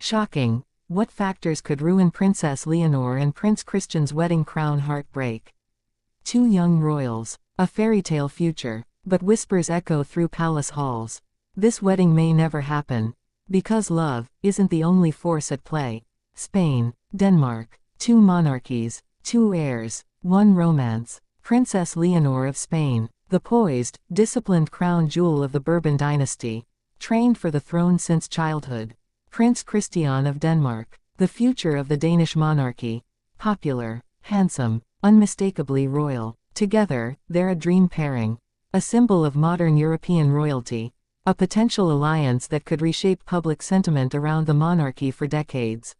Shocking. What factors could ruin Princess Leonor and Prince Christian's wedding crown heartbreak? Two young royals. A fairy tale future. But whispers echo through palace halls. This wedding may never happen. Because love isn't the only force at play. Spain, Denmark. Two monarchies, two heirs, one romance. Princess Leonor of Spain, the poised, disciplined crown jewel of the Bourbon dynasty. Trained for the throne since childhood. Prince Christian of Denmark, the future of the Danish monarchy. Popular, handsome, unmistakably royal. Together, they're a dream pairing. A symbol of modern European royalty. A potential alliance that could reshape public sentiment around the monarchy for decades.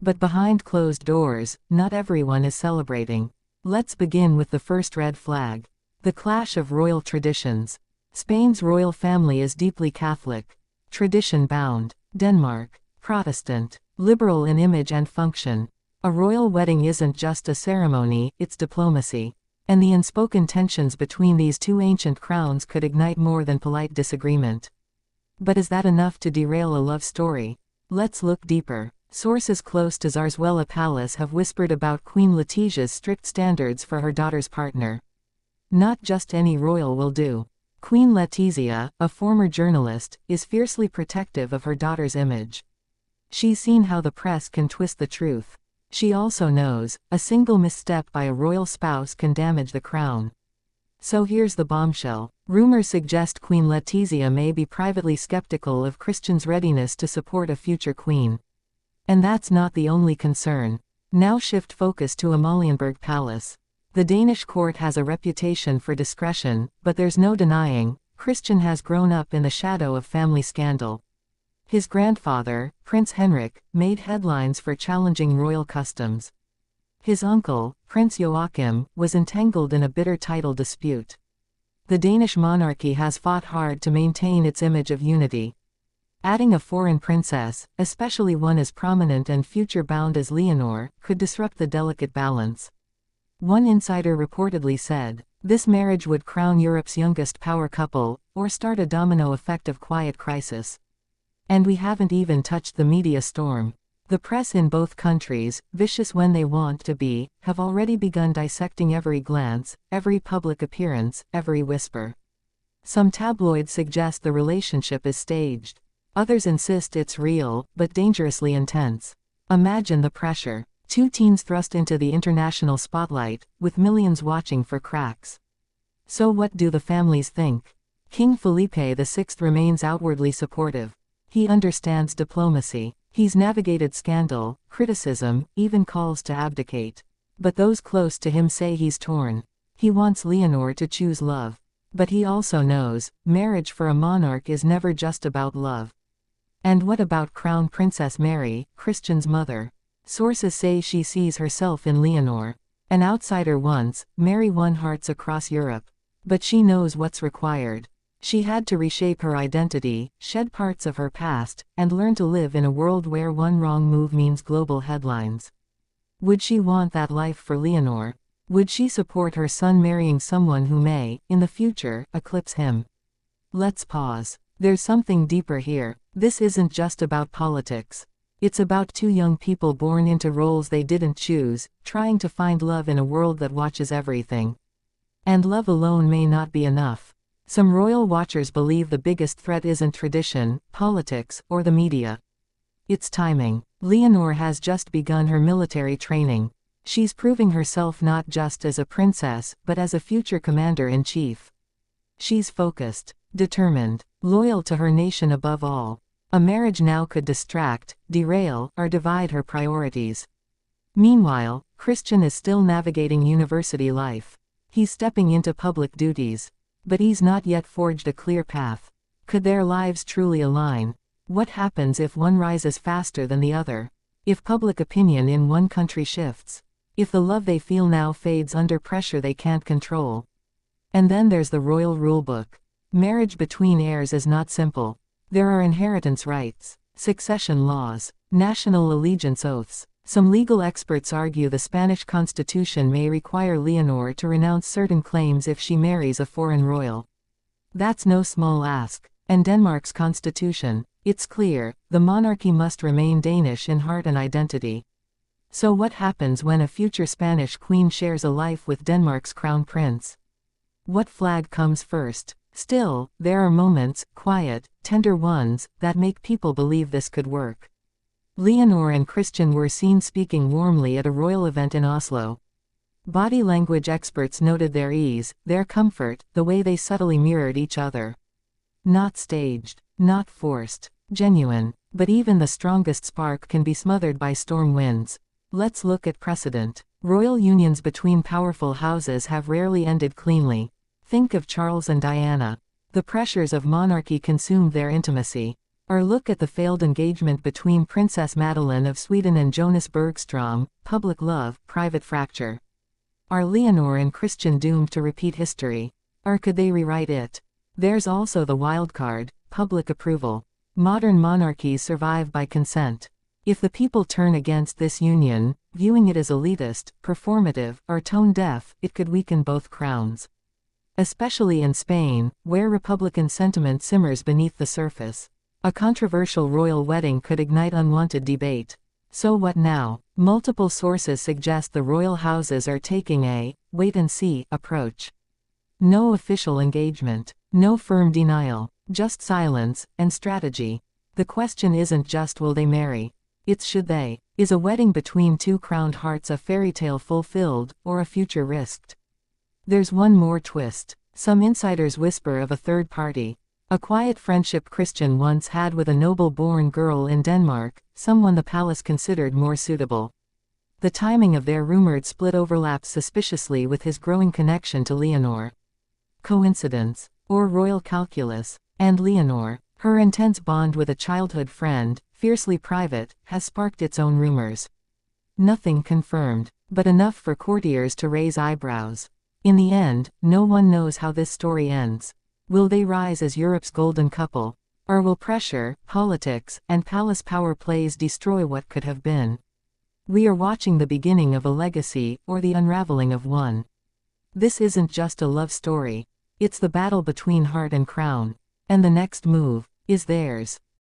But behind closed doors, not everyone is celebrating. Let's begin with the first red flag. The clash of royal traditions. Spain's royal family is deeply Catholic. Tradition-bound. Denmark, Protestant, liberal in image and function. A royal wedding isn't just a ceremony, it's diplomacy. And the unspoken tensions between these two ancient crowns could ignite more than polite disagreement. But is that enough to derail a love story? Let's look deeper. Sources close to Zarzuela Palace have whispered about Queen Letitia's strict standards for her daughter's partner. Not just any royal will do. Queen Letizia, a former journalist, is fiercely protective of her daughter's image. She's seen how the press can twist the truth. She also knows, a single misstep by a royal spouse can damage the crown. So here's the bombshell. Rumors suggest Queen Letizia may be privately skeptical of Christian's readiness to support a future queen. And that's not the only concern. Now shift focus to Amalienborg Palace. The Danish court has a reputation for discretion, but there's no denying, Christian has grown up in the shadow of family scandal. His grandfather, Prince Henrik, made headlines for challenging royal customs. His uncle, Prince Joachim, was entangled in a bitter title dispute. The Danish monarchy has fought hard to maintain its image of unity. Adding a foreign princess, especially one as prominent and future-bound as Leonor, could disrupt the delicate balance. One insider reportedly said, this marriage would crown Europe's youngest power couple, or start a domino effect of quiet crisis. And we haven't even touched the media storm. The press in both countries, vicious when they want to be, have already begun dissecting every glance, every public appearance, every whisper. Some tabloids suggest the relationship is staged. Others insist it's real, but dangerously intense. Imagine the pressure. Two teens thrust into the international spotlight, with millions watching for cracks. So what do the families think? King Felipe VI remains outwardly supportive. He understands diplomacy. He's navigated scandal, criticism, even calls to abdicate. But those close to him say he's torn. He wants Leonor to choose love. But he also knows, marriage for a monarch is never just about love. And what about Crown Princess Mary, Christian's mother? Sources say she sees herself in Leonor. An outsider once, Mary won hearts across Europe. But she knows what's required. She had to reshape her identity, shed parts of her past, and learn to live in a world where one wrong move means global headlines. Would she want that life for Leonor? Would she support her son marrying someone who may, in the future, eclipse him? Let's pause. There's something deeper here. This isn't just about politics. It's about two young people born into roles they didn't choose, trying to find love in a world that watches everything. And love alone may not be enough. Some royal watchers believe the biggest threat isn't tradition, politics, or the media. It's timing. Leonor has just begun her military training. She's proving herself not just as a princess, but as a future commander-in-chief. She's focused, determined, loyal to her nation above all. A marriage now could distract, derail, or divide her priorities. Meanwhile, Christian is still navigating university life. He's stepping into public duties. But he's not yet forged a clear path. Could their lives truly align? What happens if one rises faster than the other? If public opinion in one country shifts? If the love they feel now fades under pressure they can't control? And then there's the royal rulebook. Marriage between heirs is not simple. There are inheritance rights, succession laws, national allegiance oaths. Some legal experts argue the Spanish constitution may require Leonor to renounce certain claims if she marries a foreign royal. That's no small ask. And Denmark's constitution. It's clear, the monarchy must remain Danish in heart and identity. So what happens when a future Spanish queen shares a life with Denmark's crown prince? What flag comes first? Still, there are moments, quiet, tender ones, that make people believe this could work. Leonor and Christian were seen speaking warmly at a royal event in Oslo. Body language experts noted their ease, their comfort, the way they subtly mirrored each other. Not staged, not forced, genuine, but even the strongest spark can be smothered by storm winds. Let's look at precedent. Royal unions between powerful houses have rarely ended cleanly. Think of Charles and Diana. The pressures of monarchy consumed their intimacy. Or look at the failed engagement between Princess Madeleine of Sweden and Jonas Bergstrom, public love, private fracture. Are Leonor and Christian doomed to repeat history? Or could they rewrite it? There's also the wildcard, public approval. Modern monarchies survive by consent. If the people turn against this union, viewing it as elitist, performative, or tone-deaf, it could weaken both crowns. Especially in Spain, where Republican sentiment simmers beneath the surface. A controversial royal wedding could ignite unwanted debate. So what now? Multiple sources suggest the royal houses are taking a wait-and-see approach. No official engagement, no firm denial, just silence and strategy. The question isn't just will they marry, it's should they. Is a wedding between two crowned hearts a fairy tale fulfilled, or a future risked? There's one more twist. Some insiders whisper of a third party. A quiet friendship Christian once had with a noble-born girl in Denmark, someone the palace considered more suitable. The timing of their rumored split overlaps suspiciously with his growing connection to Leonor. Coincidence? Or royal calculus? And Leonor, her intense bond with a childhood friend, fiercely private, has sparked its own rumors. Nothing confirmed, but enough for courtiers to raise eyebrows. In the end, no one knows how this story ends. Will they rise as Europe's golden couple? Or will pressure, politics, and palace power plays destroy what could have been? We are watching the beginning of a legacy, or the unraveling of one. This isn't just a love story. It's the battle between heart and crown. And the next move is theirs.